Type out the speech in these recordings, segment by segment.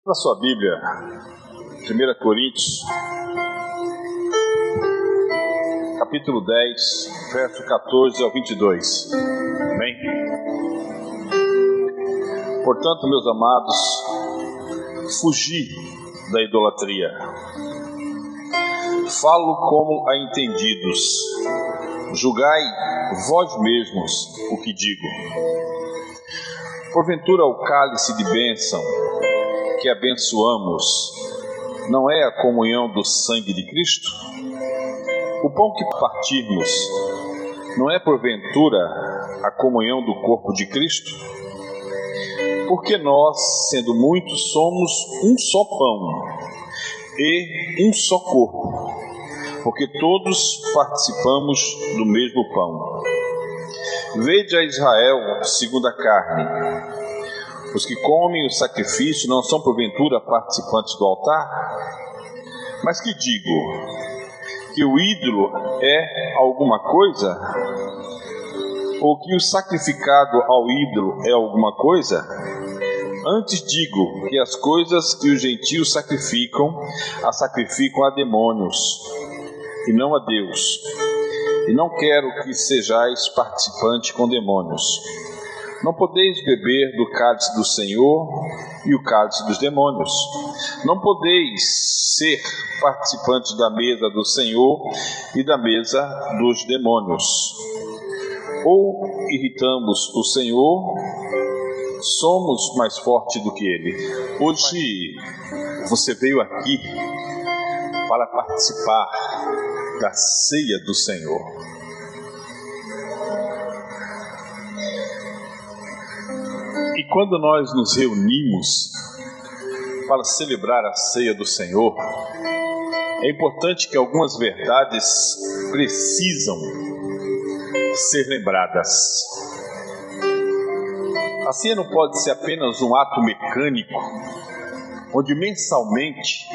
Na sua Bíblia, 1 Coríntios, capítulo 10, verso 14 ao 22. Amém? Portanto, meus amados, fugi da idolatria. Falo como a entendidos. Julgai vós mesmos o que digo. Porventura o cálice de bênção que abençoamos não é a comunhão do sangue de Cristo? O pão que partirmos não é porventura a comunhão do corpo de Cristo? Porque nós, sendo muitos, somos um só pão e um só corpo, porque todos participamos do mesmo pão. Vede a Israel segundo a carne. Os que comem o sacrifício não são porventura participantes do altar? Mas que digo? Que o ídolo é alguma coisa? Ou que o sacrificado ao ídolo é alguma coisa? Antes digo que as coisas que os gentios sacrificam, as sacrificam a demônios, e não a Deus. E não quero que sejais participantes com demônios. Não podeis beber do cálice do Senhor e o cálice dos demônios. Não podeis ser participantes da mesa do Senhor e da mesa dos demônios. Ou irritamos o Senhor, somos mais fortes do que Ele. Hoje você veio aqui para participar da ceia do Senhor. E quando nós nos reunimos para celebrar a ceia do Senhor, é importante que algumas verdades precisam ser lembradas. A ceia não pode ser apenas um ato mecânico, onde mensalmente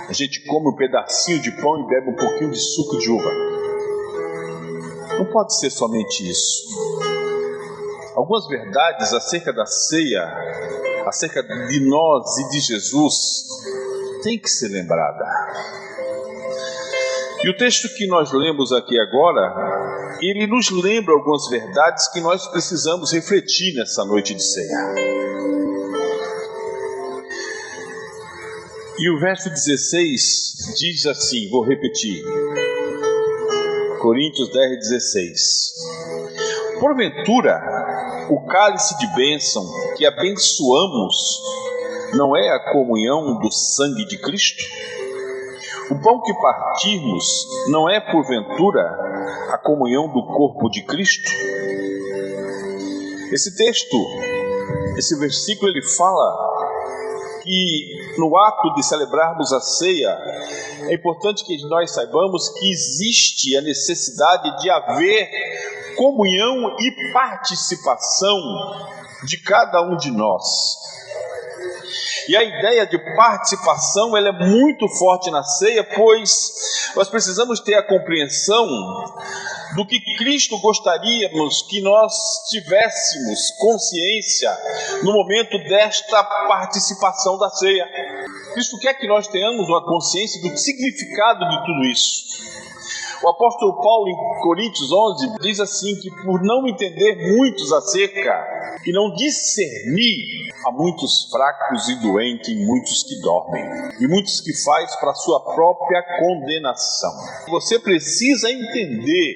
a gente come um pedacinho de pão e bebe um pouquinho de suco de uva. Não pode ser somente isso. Algumas verdades acerca da ceia, acerca de nós e de Jesus, tem que ser lembrada. E o texto que nós lemos aqui agora, ele nos lembra algumas verdades que nós precisamos refletir nessa noite de ceia. E o verso 16 diz assim, vou repetir, Coríntios 10, 16. Porventura, o cálice de bênção que abençoamos não é a comunhão do sangue de Cristo? O pão que partirmos não é, porventura, a comunhão do corpo de Cristo? Esse texto, esse versículo, ele fala que no ato de celebrarmos a ceia, é importante que nós saibamos que existe a necessidade de haver comunhão e participação de cada um de nós. E a ideia de participação, ela é muito forte na ceia, pois nós precisamos ter a compreensão do que Cristo gostaríamos que nós tivéssemos consciência no momento desta participação da ceia. Cristo quer que nós tenhamos uma consciência do significado de tudo isso. O apóstolo Paulo, em Coríntios 11, diz assim, que por não entender muitos acerca e não discernir, há muitos fracos e doentes e muitos que dormem, e muitos que faz para a sua própria condenação. Você precisa entender,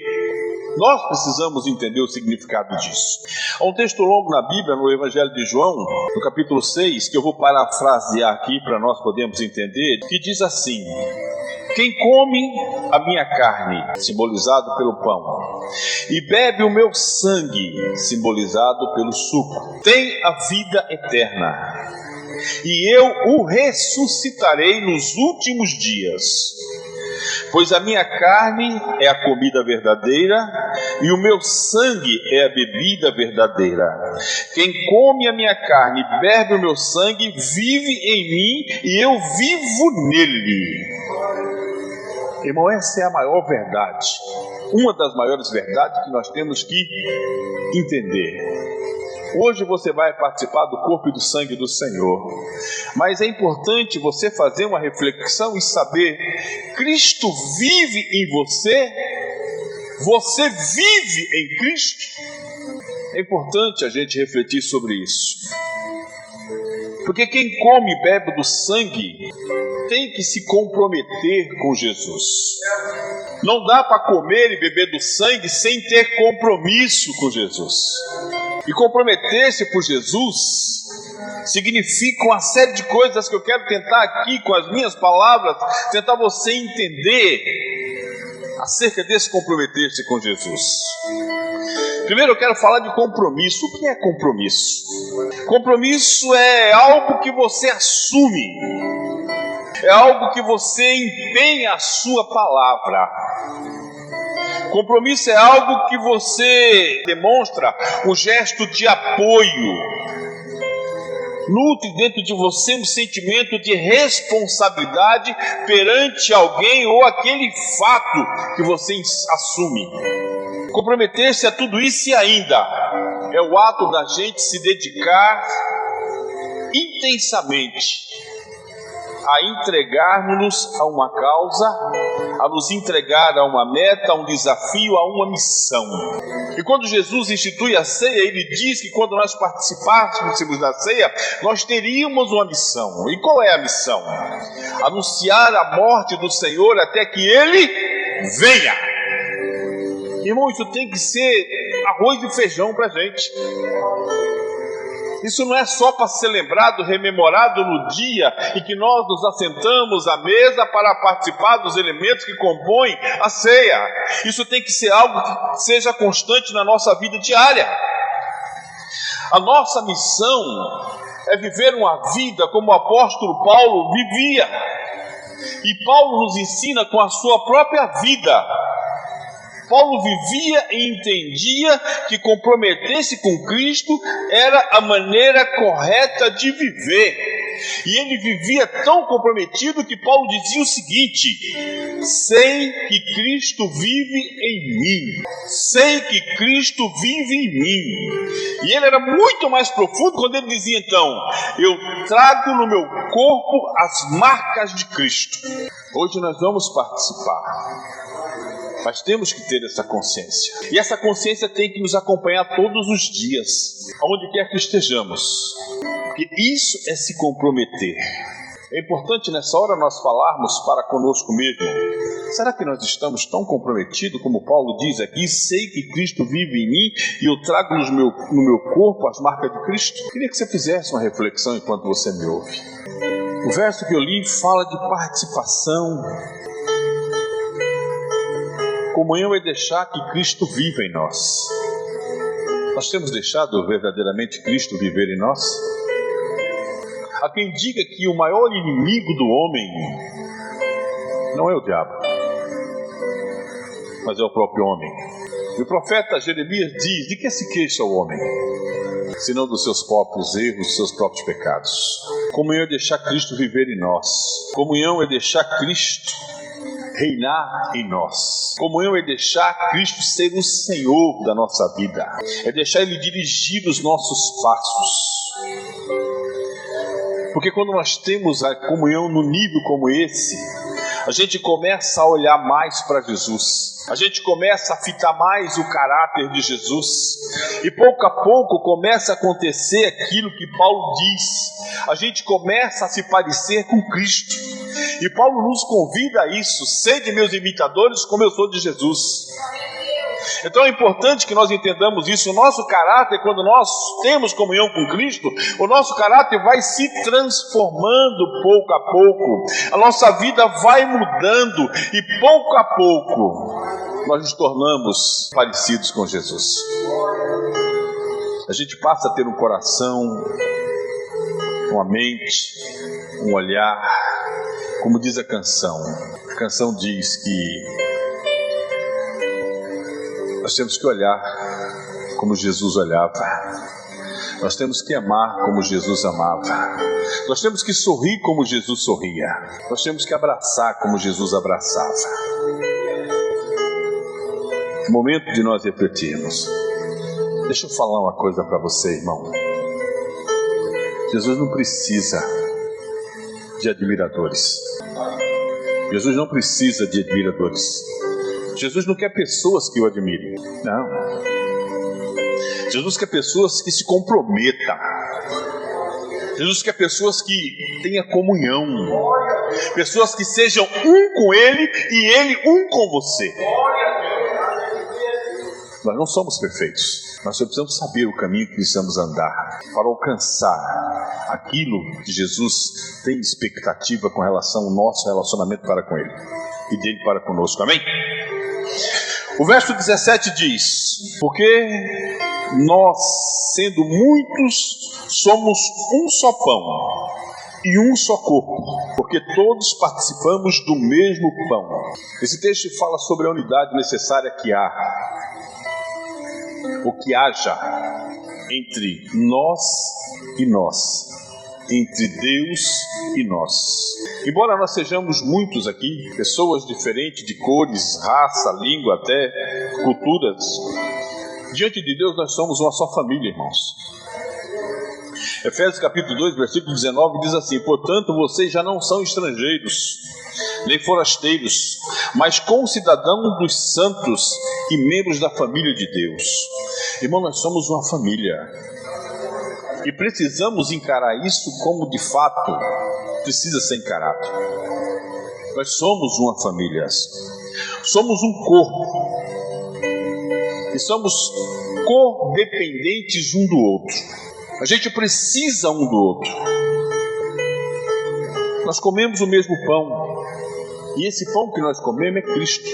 nós precisamos entender o significado disso. Há um texto longo na Bíblia, no Evangelho de João, no capítulo 6, que eu vou parafrasear aqui para nós podermos entender, que diz assim: quem come a minha carne, simbolizado pelo pão, e bebe o meu sangue, simbolizado pelo suco, tem a vida eterna, e eu o ressuscitarei nos últimos dias. Pois a minha carne é a comida verdadeira, e o meu sangue é a bebida verdadeira. Quem come a minha carne e bebe o meu sangue, vive em mim, e eu vivo nele. Irmão, essa é a maior verdade, uma das maiores verdades que nós temos que entender. Hoje você vai participar do corpo e do sangue do Senhor. Mas é importante você fazer uma reflexão e saber: Cristo vive em você? Você vive em Cristo? É importante a gente refletir sobre isso. Porque quem come e bebe do sangue tem que se comprometer com Jesus. Não dá para comer e beber do sangue sem ter compromisso com Jesus. E comprometer-se por Jesus significa uma série de coisas que eu quero tentar aqui, com as minhas palavras, tentar você entender acerca desse comprometer-se com Jesus. Primeiro eu quero falar de compromisso. O que é compromisso? Compromisso é algo que você assume, é algo que você empenha a sua palavra. Compromisso é algo que você demonstra um gesto de apoio, nutre dentro de você um sentimento de responsabilidade perante alguém ou aquele fato que você assume. Comprometer-se a tudo isso e ainda é o ato da gente se dedicar intensamente a entregar-nos a uma causa, a nos entregar a uma meta, a um desafio, a uma missão. E quando Jesus institui a ceia, ele diz que quando nós participássemos da ceia, nós teríamos uma missão. E qual é a missão? Anunciar a morte do Senhor até que Ele venha. Irmão, isso tem que ser arroz e feijão para a gente. Isso não é só para ser lembrado, rememorado no dia em que nós nos assentamos à mesa para participar dos elementos que compõem a ceia. Isso tem que ser algo que seja constante na nossa vida diária. A nossa missão é viver uma vida como o apóstolo Paulo vivia. E Paulo nos ensina com a sua própria vida. Paulo vivia e entendia que comprometer-se com Cristo era a maneira correta de viver. E ele vivia tão comprometido que Paulo dizia o seguinte: sei que Cristo vive em mim. Sei que Cristo vive em mim. E ele era muito mais profundo quando ele dizia então: eu trago no meu corpo as marcas de Cristo. Hoje nós vamos participar. Mas temos que ter essa consciência. E essa consciência tem que nos acompanhar todos os dias, aonde quer que estejamos. Porque isso é se comprometer. É importante nessa hora nós falarmos para conosco mesmo. Será que nós estamos tão comprometidos como Paulo diz aqui? Sei que Cristo vive em mim e eu trago no meu corpo as marcas de Cristo. Queria que você fizesse uma reflexão enquanto você me ouve. O verso que eu li fala de participação. Comunhão é deixar que Cristo viva em nós. Nós temos deixado verdadeiramente Cristo viver em nós? Há quem diga que o maior inimigo do homem não é o diabo, mas é o próprio homem. E o profeta Jeremias diz: de que se queixa o homem? Senão dos seus próprios erros, dos seus próprios pecados. Comunhão é deixar Cristo viver em nós. Comunhão é deixar Cristo reinar em nós. Comunhão é deixar Cristo ser o Senhor da nossa vida. É deixar Ele dirigir os nossos passos. Porque quando nós temos a comunhão no nível como esse, a gente começa a olhar mais para Jesus. A gente começa a fitar mais o caráter de Jesus. E pouco a pouco começa a acontecer aquilo que Paulo diz. A gente começa a se parecer com Cristo. E Paulo nos convida a isso: sede meus imitadores como eu sou de Jesus. Então é importante que nós entendamos isso. O nosso caráter, quando nós temos comunhão com Cristo, o nosso caráter vai se transformando pouco a pouco. A nossa vida vai mudando e pouco a pouco nós nos tornamos parecidos com Jesus. A gente passa a ter um coração, uma mente, um olhar, como diz a canção. A canção diz que nós temos que olhar como Jesus olhava. Nós temos que amar como Jesus amava. Nós temos que sorrir como Jesus sorria. Nós temos que abraçar como Jesus abraçava. Momento de nós refletirmos. Deixa eu falar uma coisa para você, irmão. Jesus não precisa de admiradores. Jesus não precisa de admiradores. Jesus não quer pessoas que o admirem. Não. Jesus quer pessoas que se comprometam. Jesus quer pessoas que tenham comunhão. Pessoas que sejam um com Ele e Ele um com você. Nós não somos perfeitos. Nós só precisamos saber o caminho que precisamos andar para alcançar aquilo que Jesus tem expectativa com relação ao nosso relacionamento para com Ele e dele para conosco. Amém? O verso 17 diz: porque nós, sendo muitos, somos um só pão e um só corpo, porque todos participamos do mesmo pão. Esse texto fala sobre a unidade necessária que há, o que haja entre nós e nós, entre Deus e nós. Embora nós sejamos muitos aqui, pessoas diferentes de cores, raça, língua, até culturas, diante de Deus nós somos uma só família, irmãos. Efésios capítulo 2, versículo 19 diz assim: portanto vocês já não são estrangeiros, nem forasteiros, mas concidadãos dos santos e membros da família de Deus. Irmão, nós somos uma família e precisamos encarar isso como de fato precisa ser encarado. Nós somos uma família, somos um corpo e somos codependentes um do outro. A gente precisa um do outro. Nós comemos o mesmo pão, e esse pão que nós comemos é Cristo.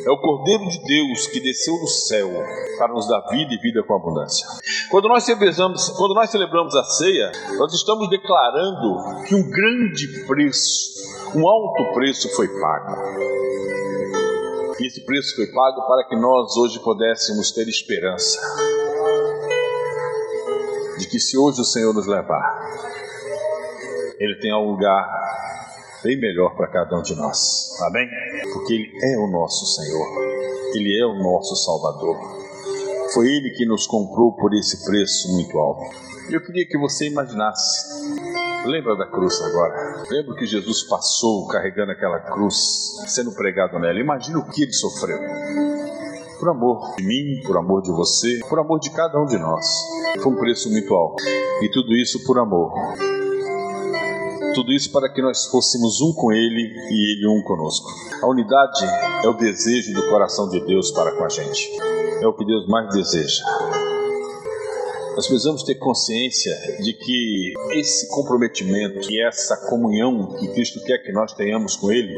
É o Cordeiro de Deus que desceu do céu para nos dar vida e vida com abundância. Quando nós celebramos a ceia, nós estamos declarando que um grande preço, um alto preço foi pago. E esse preço foi pago para que nós hoje pudéssemos ter esperança de que se hoje o Senhor nos levar, Ele tem um lugar bem melhor para cada um de nós. Amém? Porque Ele é o nosso Senhor. Ele é o nosso Salvador. Foi Ele que nos comprou por esse preço muito alto. Eu queria que você imaginasse. Lembra da cruz agora? Lembra que Jesus passou carregando aquela cruz, sendo pregado nela? Imagina o que Ele sofreu. Por amor de mim, por amor de você, por amor de cada um de nós. Foi um preço muito alto. E tudo isso por amor. Tudo isso para que nós fôssemos um com Ele e Ele um conosco. A unidade é o desejo do coração de Deus para com a gente. É o que Deus mais deseja. Nós precisamos ter consciência de que esse comprometimento e essa comunhão que Cristo quer que nós tenhamos com Ele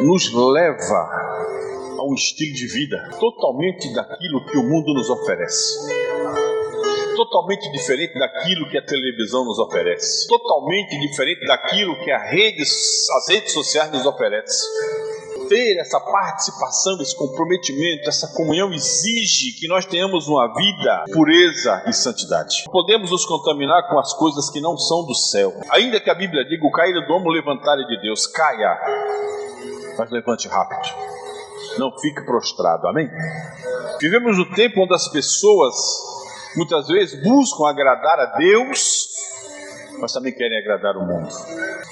nos leva a um estilo de vida totalmente daquilo que o mundo nos oferece. Totalmente diferente daquilo que a televisão nos oferece. Totalmente diferente daquilo que as redes sociais nos oferecem. Ter essa participação, esse comprometimento, essa comunhão exige que nós tenhamos uma vida pureza e santidade. Podemos nos contaminar com as coisas que não são do céu. Ainda que a Bíblia diga: o cair do homem, levantar de Deus. Caia, mas levante rápido. Não fique prostrado. Amém? Vivemos um tempo onde as pessoas muitas vezes buscam agradar a Deus, mas também querem agradar o mundo.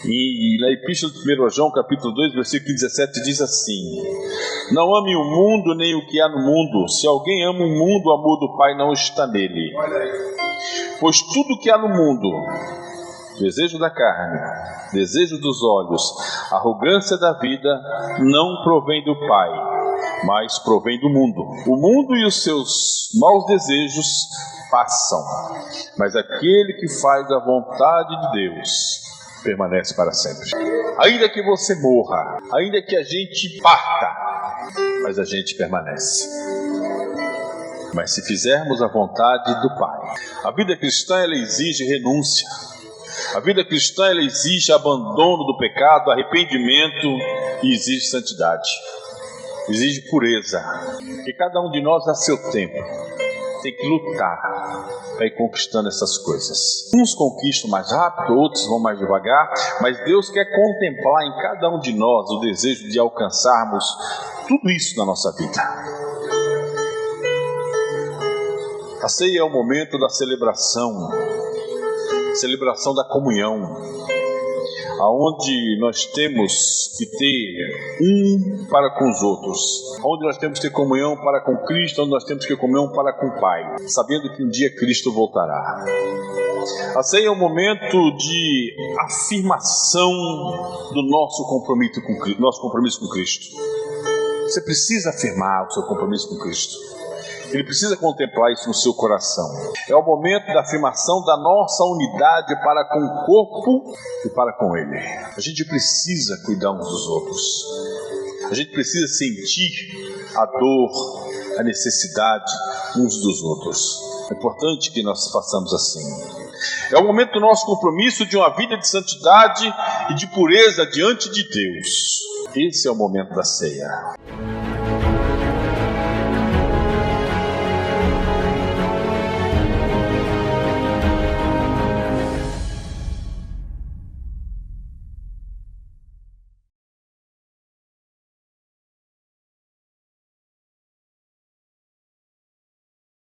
E na Epístola de 1 João, capítulo 2, versículo 17, diz assim: não ame o mundo nem o que há no mundo. Se alguém ama o mundo, o amor do Pai não está nele. Pois tudo que há no mundo, desejo da carne, desejo dos olhos, arrogância da vida, não provém do Pai, mas provém do mundo. O mundo e os seus maus desejos passam, mas aquele que faz a vontade de Deus permanece para sempre. Ainda que você morra, ainda que a gente parta, mas a gente permanece. Mas se fizermos a vontade do Pai. A vida cristã, ela exige renúncia. A vida cristã, ela exige abandono do pecado, arrependimento e exige santidade. Exige pureza. E cada um de nós, a seu tempo, tem que lutar para ir conquistando essas coisas. Uns conquistam mais rápido, outros vão mais devagar, mas Deus quer contemplar em cada um de nós o desejo de alcançarmos tudo isso na nossa vida. A ceia é o momento da celebração da comunhão, aonde nós temos que ter para com os outros, onde nós temos que ter comunhão para com Cristo, onde nós temos que ter comunhão para com o Pai, sabendo que um dia Cristo voltará. A ceia é um momento de afirmação do nosso compromisso com Cristo. Você precisa afirmar o seu compromisso com Cristo. Ele precisa contemplar isso no seu coração. É o momento da afirmação da nossa unidade para com o corpo e para com Ele. A gente precisa cuidar uns dos outros. A gente precisa sentir a dor, a necessidade uns dos outros. É importante que nós façamos assim. É o momento do nosso compromisso de uma vida de santidade e de pureza diante de Deus. Esse é o momento da ceia.